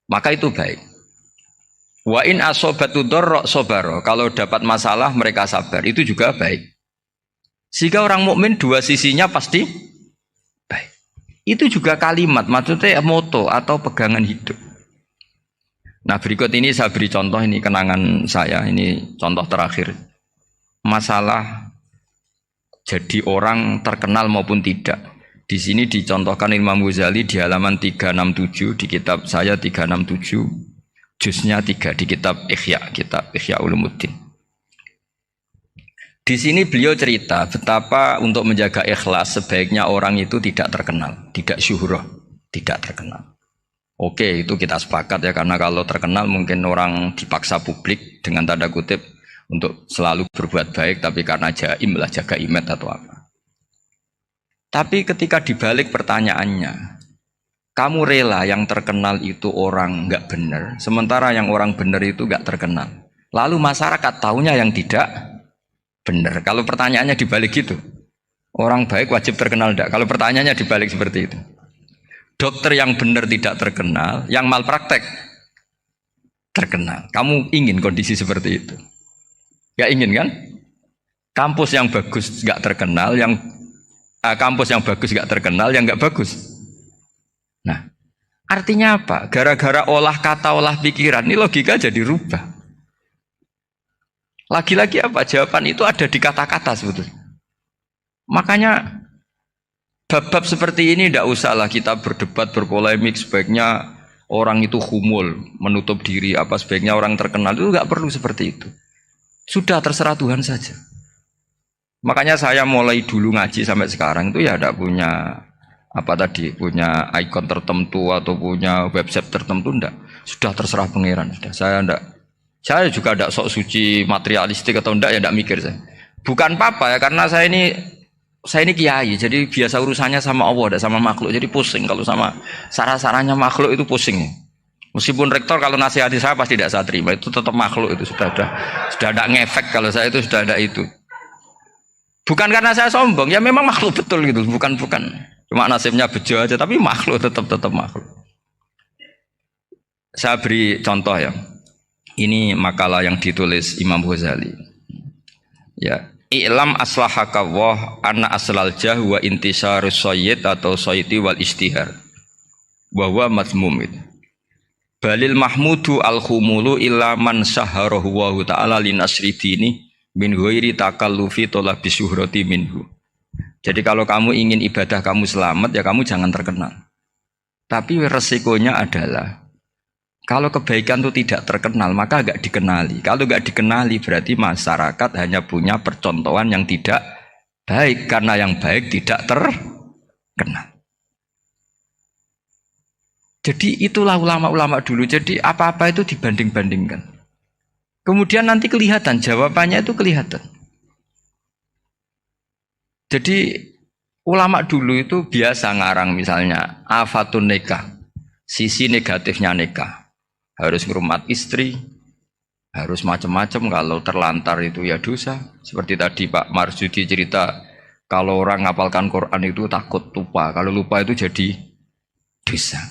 maka itu baik. Wa in asobatu dharra sabara. Kalau dapat masalah mereka sabar, itu juga baik. Sehingga orang mukmin dua sisinya pasti baik. Itu juga kalimat, maksudnya moto atau pegangan hidup. Nah berikut ini saya beri contoh, ini kenangan saya, ini contoh terakhir. Masalah jadi orang terkenal maupun tidak. Di sini dicontohkan Imam Ghazali di halaman 367 di kitab saya 367, juznya 3 di kitab Ihya Ulumuddin. Di sini beliau cerita betapa untuk menjaga ikhlas sebaiknya orang itu tidak terkenal, tidak syuhrah, tidak terkenal. Oke, itu kita sepakat ya, karena kalau terkenal mungkin orang dipaksa publik dengan tanda kutip untuk selalu berbuat baik, tapi karena jaim lah, jaga imet atau apa. Tapi ketika dibalik pertanyaannya, kamu rela yang terkenal itu orang nggak benar, sementara yang orang benar itu nggak terkenal. Lalu masyarakat taunya yang tidak benar. Kalau pertanyaannya dibalik gitu, orang baik wajib terkenal enggak? Kalau pertanyaannya dibalik seperti itu. Dokter yang benar tidak terkenal, yang malpraktek terkenal. Kamu ingin kondisi seperti itu? Gak ingin kan? Kampus yang bagus gak terkenal, kampus yang bagus gak terkenal, yang gak bagus. Nah, artinya apa? Gara-gara olah kata, olah pikiran, ini logika jadi rubah. Lagi-lagi apa? Jawaban itu ada di kata-kata sebetulnya. Makanya bab-bab seperti ini tidak usahlah kita berdebat, berpolemik. Sebaiknya orang itu humul, menutup diri, apa sebaiknya orang terkenal, itu nggak perlu seperti itu. Sudah terserah Tuhan saja. Makanya saya mulai dulu ngaji sampai sekarang itu ya tidak punya punya ikon tertentu atau punya website tertentu, enggak. Sudah terserah pangeran. Sudah, saya juga tidak sok suci materialistik atau enggak, ya tidak mikir saya. Bukan apa-apa ya, karena saya ini kiai, jadi biasa urusannya sama Allah, tidak sama makhluk. Jadi pusing kalau sama sarah-sarahnya makhluk itu pusing. Meskipun rektor kalau nasihati saya pasti tidak saya terima, itu tetap makhluk, itu sudah ada ngefek kalau saya itu sudah ada itu. Bukan karena saya sombong, ya memang makhluk betul gitu, bukan. Cuma nasibnya bejo aja, tapi makhluk tetap makhluk. Saya beri contoh ya. Ini makalah yang ditulis Imam Ghazali. Ya. I'lam aslahaka Allah anna aslal jah wa intisarus sayyid atau sayyidi wal istihar wa huwa mazmum itu. Balil mahmudu al khumulu illa man saharahu wa ta'ala linasri dini min ghairi takallufi talabi syuhrati minhu. Jadi kalau kamu ingin ibadah kamu selamat, ya kamu jangan terkenal. Tapi resikonya adalah kalau kebaikan itu tidak terkenal, maka agak dikenali. Kalau agak dikenali berarti masyarakat hanya punya percontohan yang tidak baik, karena yang baik tidak terkenal. Jadi itulah ulama-ulama dulu. Jadi apa-apa itu dibanding-bandingkan. Kemudian nanti kelihatan, jawabannya itu kelihatan. Jadi ulama dulu itu biasa ngarang misalnya afatun nikah, sisi negatifnya nikah. Harus ngurmat istri, harus macam-macam, kalau terlantar itu ya dosa. Seperti tadi Pak Marsudi cerita, kalau orang ngapalkan Quran itu takut lupa, kalau lupa itu jadi dosa.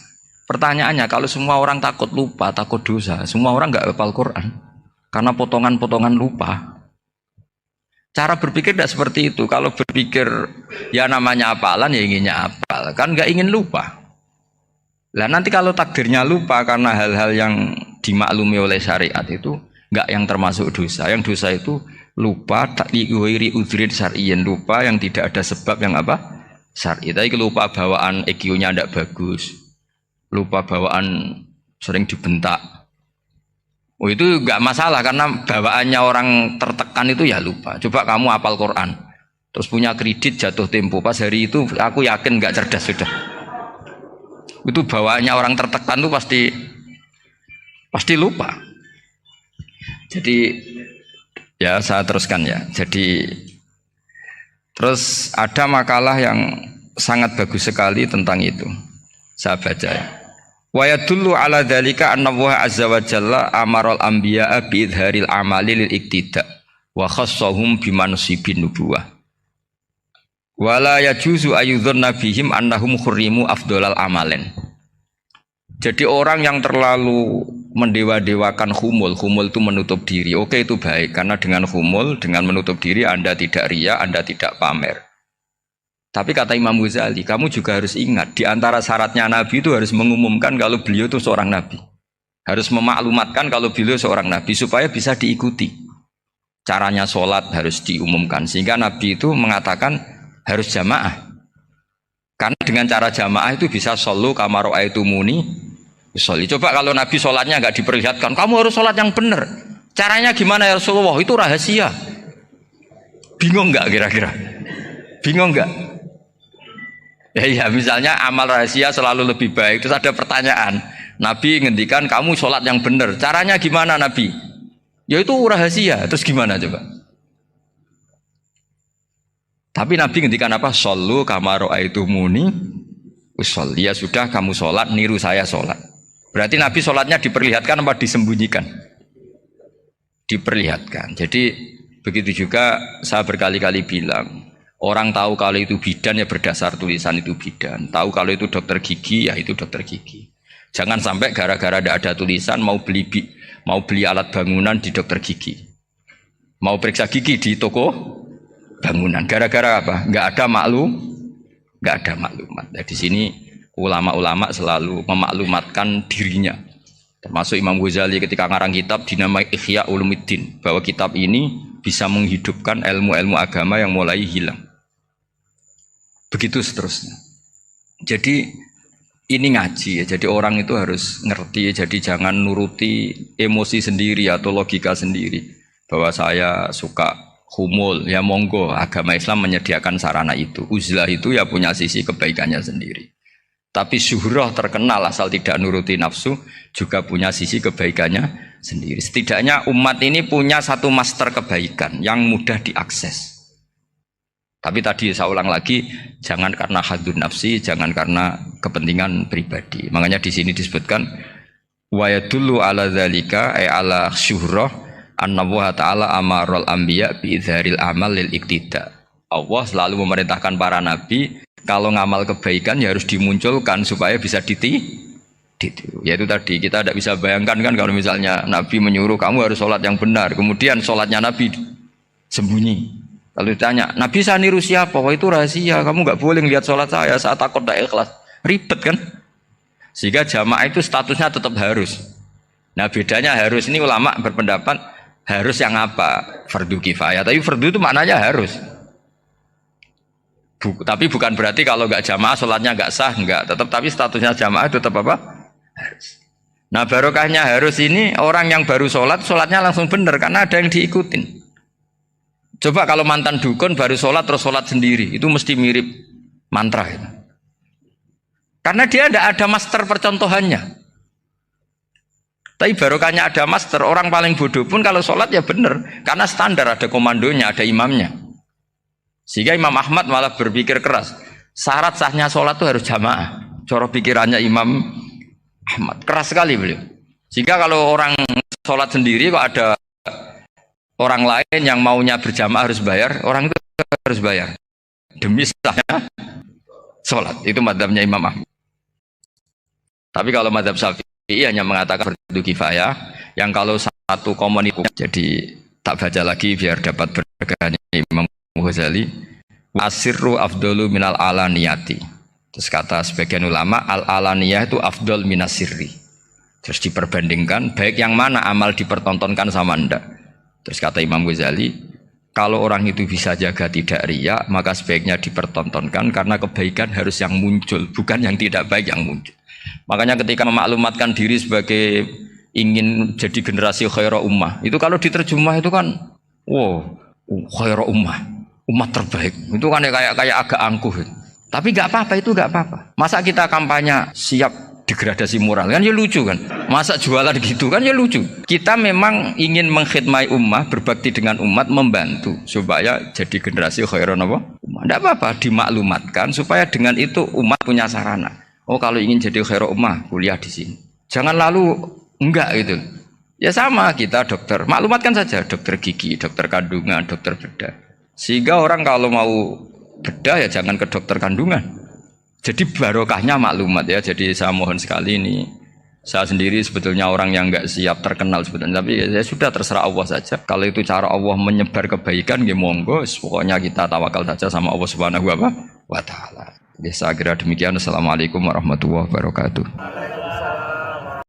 Pertanyaannya, kalau semua orang takut lupa, takut dosa, semua orang nggak hafal Quran karena potongan-potongan lupa. Cara berpikir tidak seperti itu. Kalau berpikir ya namanya hafalan, ya inginnya hafal, kan nggak ingin lupa. Lah nanti kalau takdirnya lupa karena hal-hal yang dimaklumi oleh syariat itu enggak yang termasuk dosa. Yang dosa itu lupa takliwiri udrin syar'iyyin, lupa yang tidak ada sebab yang apa? Syar'i. Tapi lupa bawaan EQ-nya tidak bagus. Lupa bawaan sering dibentak. Oh itu enggak masalah karena bawaannya orang tertekan itu ya lupa. Coba kamu hafal Quran, terus punya kredit jatuh tempo, pas hari itu aku yakin enggak cerdas sudah. Itu bawaannya orang tertekan tuh pasti Pasti lupa. Jadi ya saya teruskan ya. Jadi terus ada makalah yang sangat bagus sekali tentang itu. Saya baca ya. Wa yadullu ala dzalika anna Allah azza wa jalla amaral anbiya'a bi idharil amali lil iktida wa khassahum bi mansibin nubuwah. Wala yajuzu ayyudhanna bihim annahum khurrimu afdhalal amalen. Jadi orang yang terlalu mendewa-dewakan khumul itu menutup diri. Oke, itu baik karena dengan khumul, dengan menutup diri Anda tidak riya, Anda tidak pamer. Tapi kata Imam Ghazali, kamu juga harus ingat di antara syaratnya Nabi itu harus mengumumkan kalau beliau itu seorang Nabi. Harus memaklumatkan kalau beliau seorang Nabi supaya bisa diikuti. Caranya sholat harus diumumkan sehingga Nabi itu mengatakan harus jamaah. Karena dengan cara jamaah itu bisa shollu kama ra'aitumuni usolli. Coba kalau Nabi sholatnya nggak diperlihatkan, kamu harus sholat yang benar. Caranya gimana ya Rasulullah? Itu rahasia. Bingung nggak kira-kira? Bingung nggak? Ya misalnya amal rahasia selalu lebih baik. Terus ada pertanyaan, Nabi ngendikan kamu sholat yang benar. Caranya gimana Nabi? Ya itu rahasia. Terus gimana coba? Tapi Nabi ngendikan apa? Shollu kama ra'aitumuni usolli. Ya sudah kamu sholat, niru saya sholat. Berarti Nabi sholatnya diperlihatkan apa disembunyikan? Diperlihatkan. Jadi begitu juga saya berkali-kali bilang, orang tahu kalau itu bidan ya berdasar tulisan itu bidan. Tahu kalau itu dokter gigi ya itu dokter gigi. Jangan sampai gara-gara tidak ada tulisan mau beli alat bangunan di dokter gigi. Mau periksa gigi di toko bangunan. Gara-gara apa? Nggak ada maklumat. Nah, di sini ulama-ulama selalu memaklumatkan dirinya. Termasuk Imam Ghazali ketika ngarang kitab dinamai Ihya Ulumuddin, bahwa kitab ini bisa menghidupkan ilmu-ilmu agama yang mulai hilang. Begitu seterusnya. Jadi ini ngaji ya. Jadi orang itu harus ngerti ya. Jadi jangan nuruti emosi sendiri atau logika sendiri. Bahwa saya suka humul, ya monggo. Agama Islam menyediakan sarana itu. Uzlah itu ya punya sisi kebaikannya sendiri. Tapi syuhrah terkenal asal tidak nuruti nafsu juga punya sisi kebaikannya sendiri. Setidaknya umat ini punya satu master kebaikan yang mudah diakses. Tapi tadi saya ulang lagi, jangan karena hadun nafsi, jangan karena kepentingan pribadi. Makanya di sini disebutkan wa yadullu ala dzalika ay ala syuhrah anna wa ta'ala amaral anbiya bi idzharil amal lil iktida. Allah selalu memerintahkan para nabi kalau ngamal kebaikan ya harus dimunculkan supaya bisa ditiru. Yaitu tadi kita tidak bisa bayangkan kan kalau misalnya Nabi menyuruh kamu harus sholat yang benar, kemudian sholatnya Nabi sembunyi. Kalau ditanya, Nabi saya niru siapa? Wah itu rahasia, kamu nggak boleh lihat sholat saya saat takut tidak ikhlas. Ribet kan? Sehingga jamaah itu statusnya tetap harus. Nah bedanya harus ini ulama berpendapat harus yang apa? Fardu kifayah. Tapi fardu itu maknanya harus. Tapi bukan berarti kalau nggak jamaah sholatnya nggak sah, nggak. Tapi statusnya jamaah itu tetap apa? Harus. Nah barokahnya harus ini orang yang baru sholatnya langsung benar karena ada yang diikutin. Coba kalau mantan dukun baru sholat terus sholat sendiri, itu mesti mirip mantra itu. Karena dia tidak ada master percontohannya. Tapi barokahnya ada master, orang paling bodoh pun kalau sholat ya benar, karena standar ada komandonya, ada imamnya. Sehingga Imam Ahmad malah berpikir keras, syarat sahnya sholat itu harus jamaah. Cara pikirannya Imam Ahmad keras sekali beliau. Sehingga kalau orang sholat sendiri kok ada orang lain yang maunya berjamaah harus bayar, orang itu harus bayar demi sahnya sholat. Itu madzhabnya Imam Ahmad. Tapi kalau madzhab Syafi'i hanya mengatakan fardu kifayah, yang kalau satu komunitas. Jadi tak baca lagi biar dapat berkahnya Imam Ghazali, asirru afdalu minal alaniyati. Terus kata sebagian ulama, al alaniyah itu afdal minasirri. Terus diperbandingkan baik yang mana amal dipertontonkan sama ndak. Terus kata Imam Ghazali, kalau orang itu bisa jaga tidak riya, maka sebaiknya dipertontonkan karena kebaikan harus yang muncul, bukan yang tidak baik yang muncul. Makanya ketika memaklumatkan diri sebagai ingin jadi generasi khairah ummah, itu kalau diterjemah itu kan, wow, khairah ummah, umat terbaik. Itu kan kayak agak angkuh. Tapi nggak apa-apa, itu nggak apa-apa. Masa kita kampanye siap degradasi moral kan ya lucu kan, masa jualan gitu kan ya lucu. Kita memang ingin mengkhidmati ummah, berbakti dengan umat, membantu supaya jadi generasi khairan apa ummah. Tidak apa-apa dimaklumatkan supaya dengan itu umat punya sarana. Oh kalau ingin jadi khairan ummah kuliah di sini, jangan lalu enggak gitu. Ya sama kita dokter, maklumatkan saja dokter gigi, dokter kandungan, dokter bedah, sehingga orang kalau mau bedah ya jangan ke dokter kandungan. Jadi barokahnya maklumat ya. Jadi saya mohon sekali ini, saya sendiri sebetulnya orang yang nggak siap terkenal sebetulnya, tapi ya sudah terserah Allah saja. Kalau itu cara Allah menyebar kebaikan, ya monggo. Pokoknya kita tawakal saja sama Allah Subhanahu wa Ta'ala. Saya kira demikian. Assalamualaikum warahmatullahi wabarakatuh.